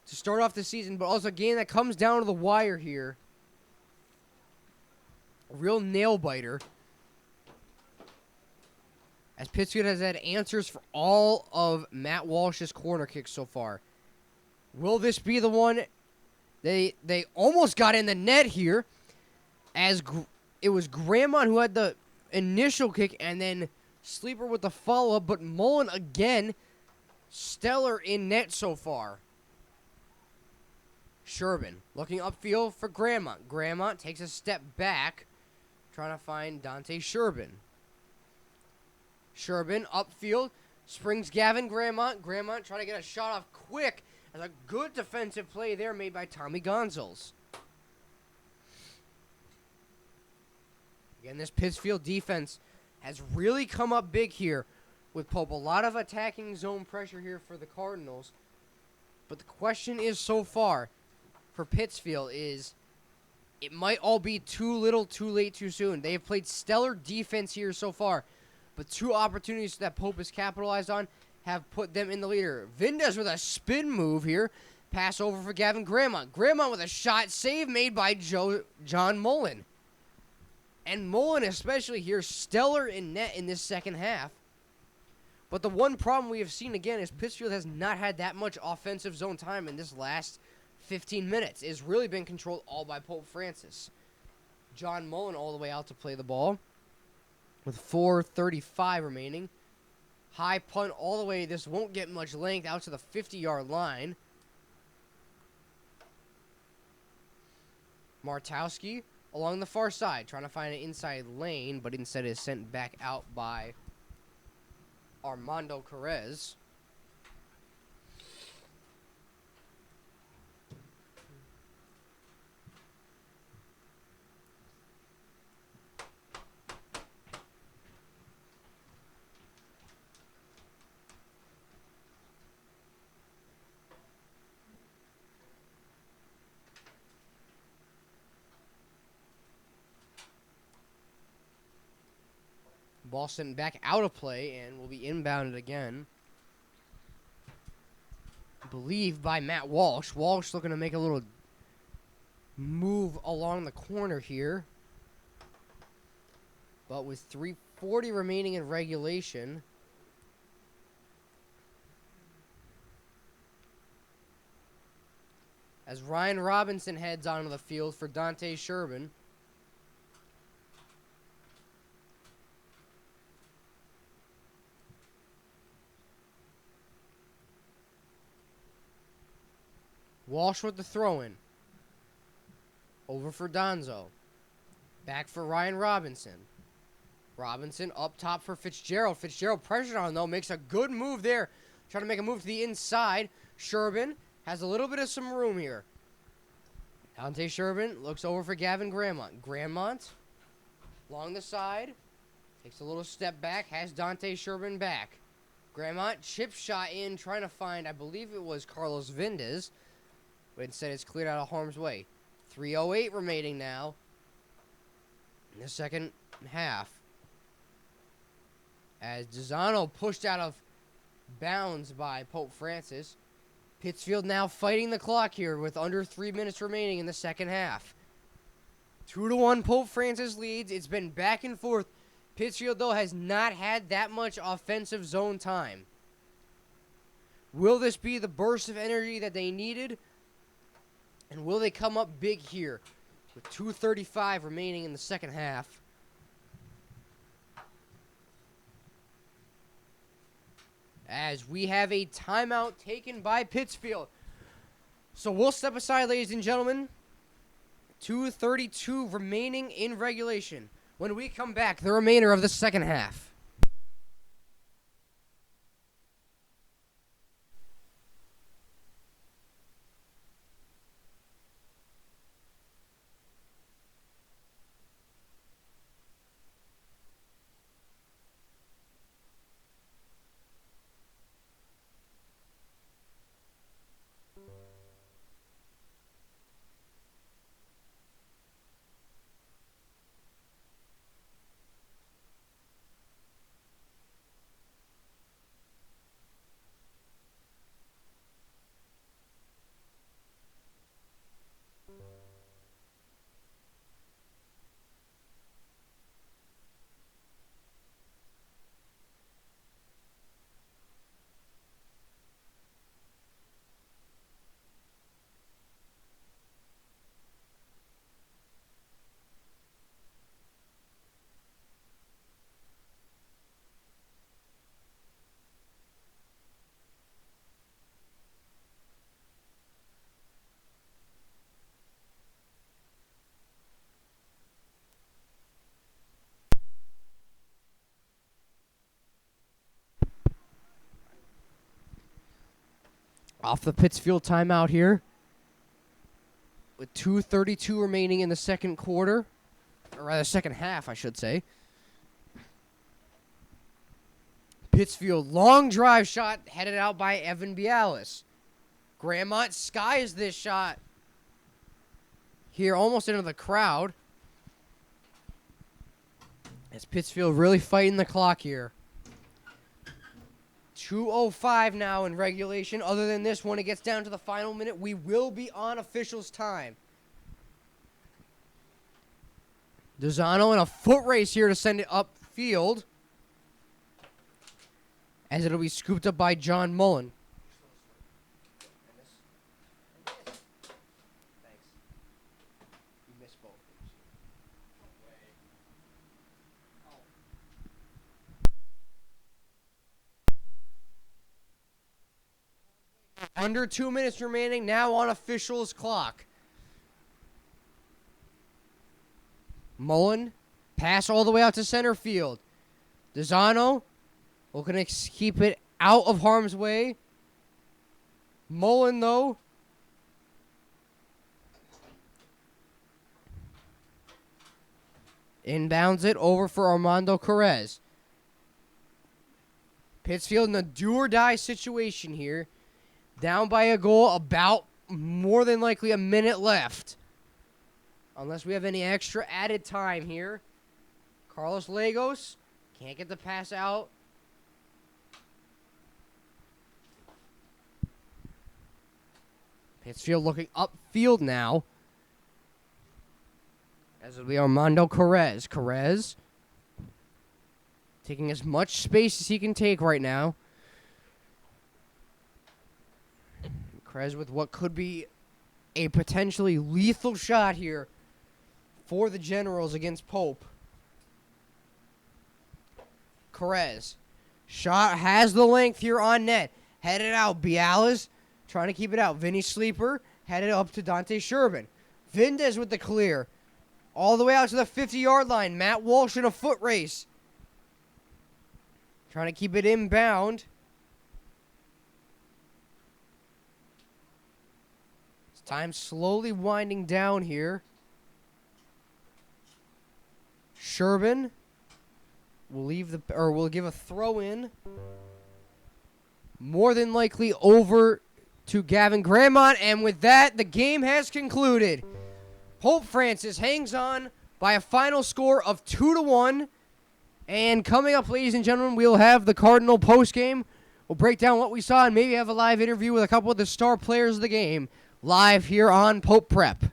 S1: to start off the season, but also a game that comes down to the wire here. A real nail-biter. As Pittsfield has had answers for all of Matt Walsh's corner kicks so far. Will this be the one? They almost got in the net here. As it was Grandmont who had the initial kick and then Sleeper with the follow-up. But Mullen again, stellar in net so far. Sherbin looking upfield for Grandmont. Grandmont takes a step back, trying to find Dante Sherbin. Sherbin upfield, springs Gavin Grandmont. Grandmont trying to get a shot off quick. As a good defensive play there made by Tommy Gonzalez. Again, this Pittsfield defense has really come up big here with Pope. A lot of attacking zone pressure here for the Cardinals. But the question is so far for Pittsfield is it might all be too little, too late, too soon. They have played stellar defense here so far, but two opportunities that Pope has capitalized on have put them in the leader. Vindez with a spin move here. Pass over for Gavin Grandmont. Grandmont with a shot save made by John Mullen. And Mullen especially here, stellar in net in this second half. But the one problem we have seen again is Pittsfield has not had that much offensive zone time in this last 15 minutes. It's really been controlled all by Pope Francis. John Mullen all the way out to play the ball with 4:35 remaining. High punt all the way. This won't get much length out to the 50-yard line. Martowski along the far side, trying to find an inside lane, but instead is sent back out by Armando Carrez. Ball sent back out of play and will be inbounded again. I believe by Matt Walsh. Walsh looking to make a little move along the corner here. But with 3:40 remaining in regulation, as Ryan Robinson heads onto the field for Dante Sherbin. Walsh with the throw-in. Over for Donzo. Back for Ryan Robinson. Robinson up top for Fitzgerald. Fitzgerald pressured on, though. Makes a good move there. Trying to make a move to the inside. Sherbin has a little bit of some room here. Dante Sherbin looks over for Gavin Grandmont. Grandmont along the side. Takes a little step back. Has Dante Sherbin back. Grandmont chip shot in. Trying to find, I believe it was Carlos Vindez. But instead it's cleared out of harm's way. 3:08 remaining now in the second half. As Dizano pushed out of bounds by Pope Francis. Pittsfield now fighting the clock here with under 3 minutes remaining in the second half. 2-1 Pope Francis leads. It's been back and forth. Pittsfield, though, has not had that much offensive zone time. Will this be the burst of energy that they needed? And will they come up big here with 2:35 remaining in the second half? As we have a timeout taken by Pittsfield. So we'll step aside, ladies and gentlemen. 2:32 remaining in regulation. When we come back, the remainder of the second half. Off the Pittsfield timeout here. With 2:32 remaining in the second quarter. Or rather, second half, I should say. Pittsfield, long drive shot headed out by Evan Bialis. Grandmont skies this shot here almost into the crowd. As Pittsfield really fighting the clock here. 2:05 now in regulation. Other than this, when it gets down to the final minute, we will be on officials' time. Dozano in a foot race here to send it upfield. As it'll be scooped up by John Mullen. Under 2 minutes remaining now on officials' clock. Mullen, pass all the way out to center field. Dozano looking to keep it out of harm's way. Mullen, though, inbounds it over for Armando Carrez. Pittsfield in a do-or-die situation here. Down by a goal, about more than likely a minute left. Unless we have any extra added time here. Carlos Lagos can't get the pass out. Pittsfield looking upfield now. As it'll be Armando Carrez. Carrez taking as much space as he can take right now. Carrez with what could be a potentially lethal shot here for the Generals against Pope. Carrez. Shot has the length here on net. Headed out. Bialas trying to keep it out. Vinny Sleeper headed up to Dante Sherbin. Vindez with the clear. All the way out to the 50-yard line. Matt Walsh in a foot race. Trying to keep it inbound. Time slowly winding down here. Sherbin will give a throw in. More than likely over to Gavin Grandmont, and with that, the game has concluded. Pope Francis hangs on by a final score of 2-1. And coming up, ladies and gentlemen, we'll have the Cardinal postgame. We'll break down what we saw and maybe have a live interview with a couple of the star players of the game. Live here on Pope Prep.